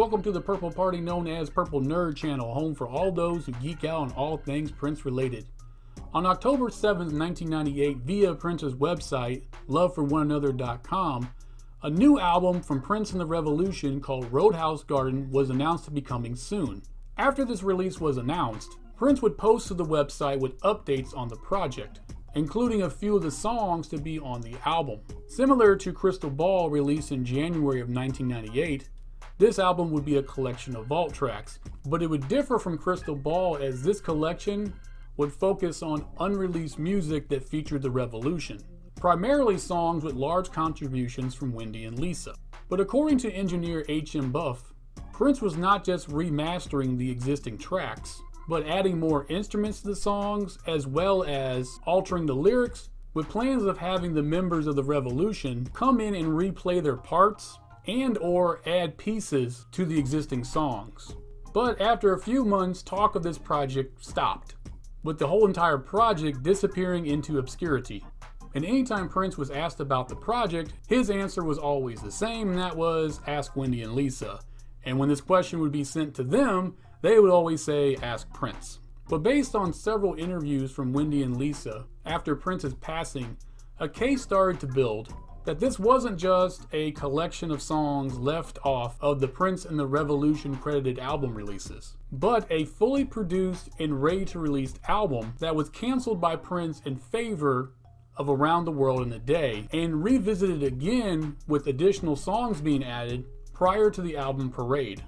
Welcome to the Purple Party, known as Purple Nerd Channel, home for all those who geek out on all things Prince related. On October 7th, 1998, via Prince's website, loveforOneAnother.com, a new album from Prince and the Revolution called Roadhouse Garden was announced to be coming soon. After this release was announced, Prince would post to the website with updates on the project, including a few of the songs to be on the album. Similar to Crystal Ball, released in January of 1998, this album would be a collection of vault tracks, but it would differ from Crystal Ball as this collection would focus on unreleased music that featured the Revolution, primarily songs with large contributions from Wendy and Lisa. But according to engineer H.M. Buff, Prince was not just remastering the existing tracks, but adding more instruments to the songs as well as altering the lyrics, with plans of having the members of the Revolution come in and replay their parts and or add pieces to the existing songs. But after a few months, talk of this project stopped, with the whole entire project disappearing into obscurity. And anytime Prince was asked about the project, his answer was always the same, and that was, ask Wendy and Lisa. And when this question would be sent to them, they would always say, ask Prince. But based on several interviews from Wendy and Lisa after Prince's passing, a case started to build that this wasn't just a collection of songs left off of the Prince and the Revolution credited album releases, but a fully produced and ready-to-release album that was canceled by Prince in favor of Around the World in a Day and revisited again with additional songs being added prior to the album Parade.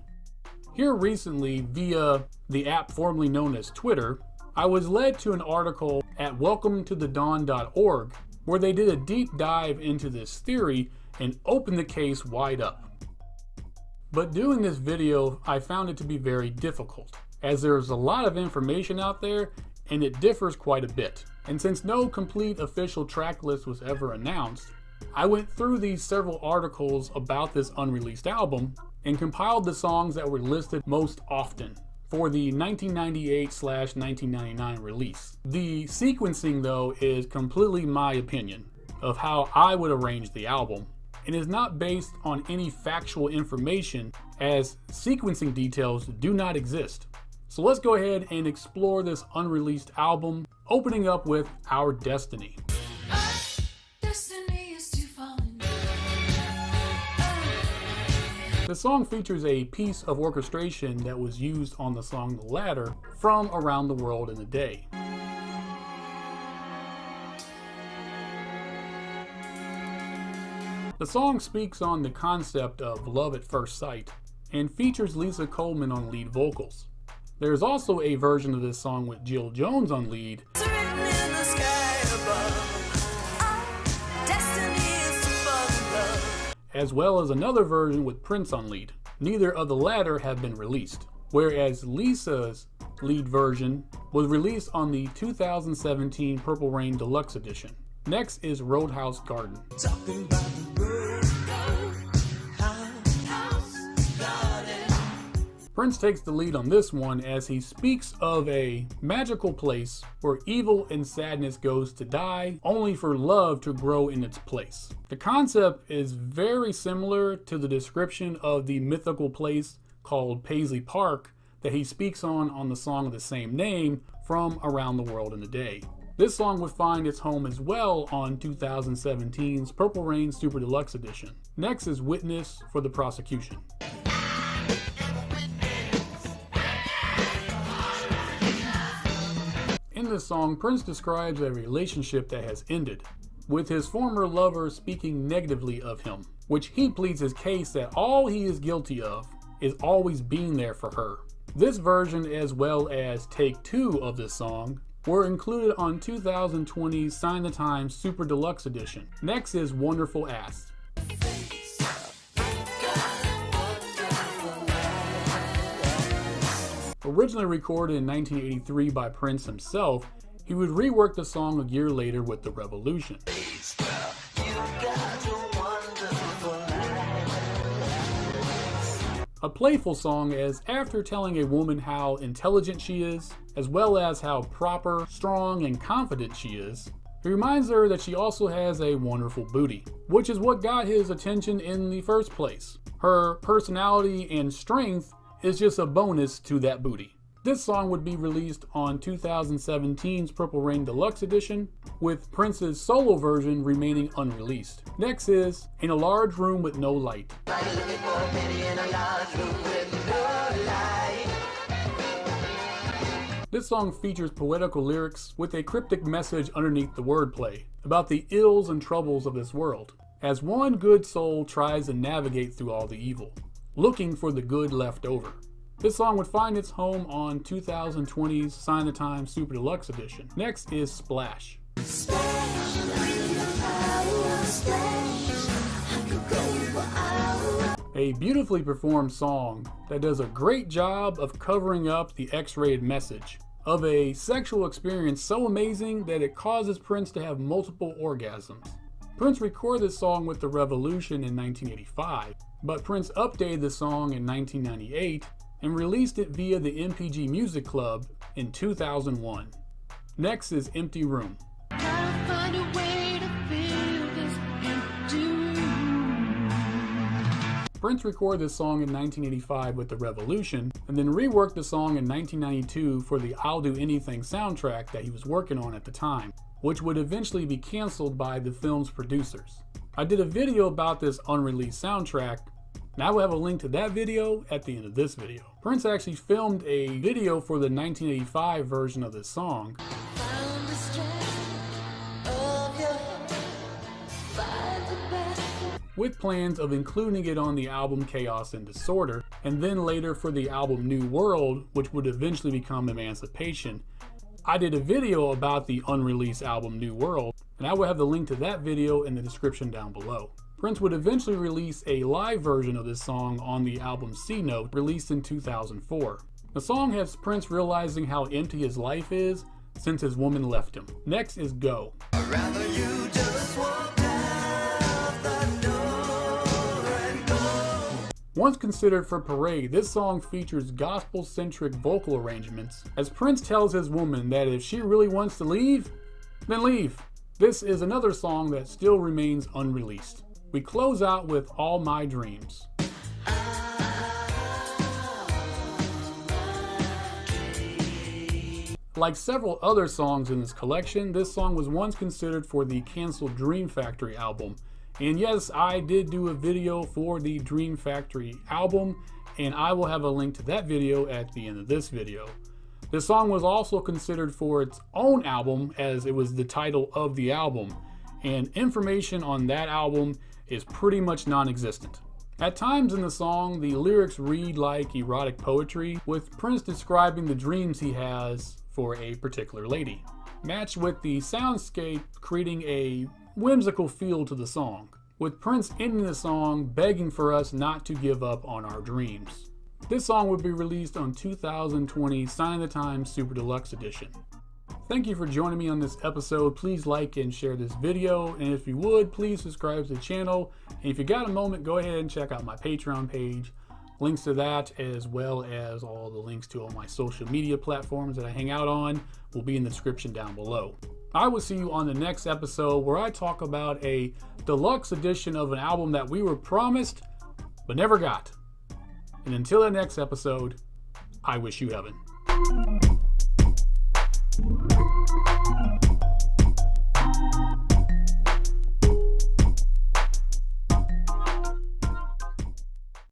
Here recently, via the app formerly known as Twitter, I was led to an article at welcometothedawn.org where they did a deep dive into this theory and opened the case wide up. But doing this video, I found it to be very difficult, as there's a lot of information out there and it differs quite a bit. And since no complete official track list was ever announced, I went through these several articles about this unreleased album and compiled the songs that were listed most often for the 1998/1999 release. The sequencing, though, is completely my opinion of how I would arrange the album, and is not based on any factual information, as sequencing details do not exist. So let's go ahead and explore this unreleased album, opening up with Our Destiny. The song features a piece of orchestration that was used on the song The Ladder from Around the World in a Day. The song speaks on the concept of love at first sight and features Lisa Coleman on lead vocals. There is also a version of this song with Jill Jones on lead, as well as another version with Prince on lead. Neither of the latter have been released, whereas Lisa's lead version was released on the 2017 Purple Rain Deluxe Edition. Next is Roadhouse Garden. Prince takes the lead on this one as he speaks of a magical place where evil and sadness goes to die, only for love to grow in its place. The concept is very similar to the description of the mythical place called Paisley Park that he speaks on the song of the same name from Around the World in a Day. This song would find its home as well on 2017's Purple Rain Super Deluxe Edition. Next is Witness for the Prosecution. In this song, Prince describes a relationship that has ended, with his former lover speaking negatively of him, which he pleads his case that all he is guilty of is always being there for her. This version, as well as take 2 of this song, were included on 2020's Sign the Times Super Deluxe Edition. Next is Wonderful Ass. Originally recorded in 1983 by Prince himself, he would rework the song a year later with the Revolution. A playful song, as after telling a woman how intelligent she is, as well as how proper, strong, and confident she is, He reminds her that she also has a wonderful booty, which is what got his attention in the first place. Her personality and strength is just a bonus to that booty. This song would be released on 2017's Purple Rain Deluxe Edition, with Prince's solo version remaining unreleased. Next is In a Large Room with No Light. This song features poetical lyrics with a cryptic message underneath the wordplay about the ills and troubles of this world, as one good soul tries to navigate through all the evil, looking for the good left over. This song would find its home on 2020's Sign the Times Super Deluxe Edition. Next is Splash. A beautifully performed song that does a great job of covering up the X-rated message of a sexual experience so amazing that it causes Prince to have multiple orgasms. Prince recorded this song with The Revolution in 1985, but Prince updated the song in 1998 and released it via the MPG Music Club in 2001. Next is Empty Room. Prince recorded this song in 1985 with The Revolution, and then reworked the song in 1992 for the I'll Do Anything soundtrack that he was working on at the time, which would eventually be canceled by the film's producers. I did a video about this unreleased soundtrack, and I will have a link to that video at the end of this video. Prince actually filmed a video for the 1985 version of this song, with plans of including it on the album Chaos and Disorder, and then later for the album New World, which would eventually become Emancipation. I did a video about the unreleased album New World, and I will have the link to that video in the description down below. Prince would eventually release a live version of this song on the album C-Note, released in 2004. The song has Prince realizing how empty his life is since his woman left him. Next is Go. I'd rather you just walk out the door and go. Once considered for Parade, this song features gospel-centric vocal arrangements, as Prince tells his woman that if she really wants to leave, then leave. This is another song that still remains unreleased. We close out with All My Dreams. Like several other songs in this collection, this song was once considered for the canceled Dream Factory album. And yes, I did do a video for the Dream Factory album, and I will have a link to that video at the end of this video. This song was also considered for its own album, as it was the title of the album, and information on that album is pretty much non-existent. At times in the song, the lyrics read like erotic poetry, with Prince describing the dreams he has for a particular lady, matched with the soundscape creating a whimsical feel to the song, with Prince ending the song begging for us not to give up on our dreams. This song would be released on 2020 Sign the Times Super Deluxe Edition. Thank you for joining me on this episode. Please like and share this video, and if you would, please subscribe to the channel. And if you got a moment, go ahead and check out my Patreon page. Links to that, as well as all the links to all my social media platforms that I hang out on, will be in the description down below. I will see you on the next episode, where I talk about a deluxe edition of an album that we were promised but never got. And until the next episode, I wish you heaven.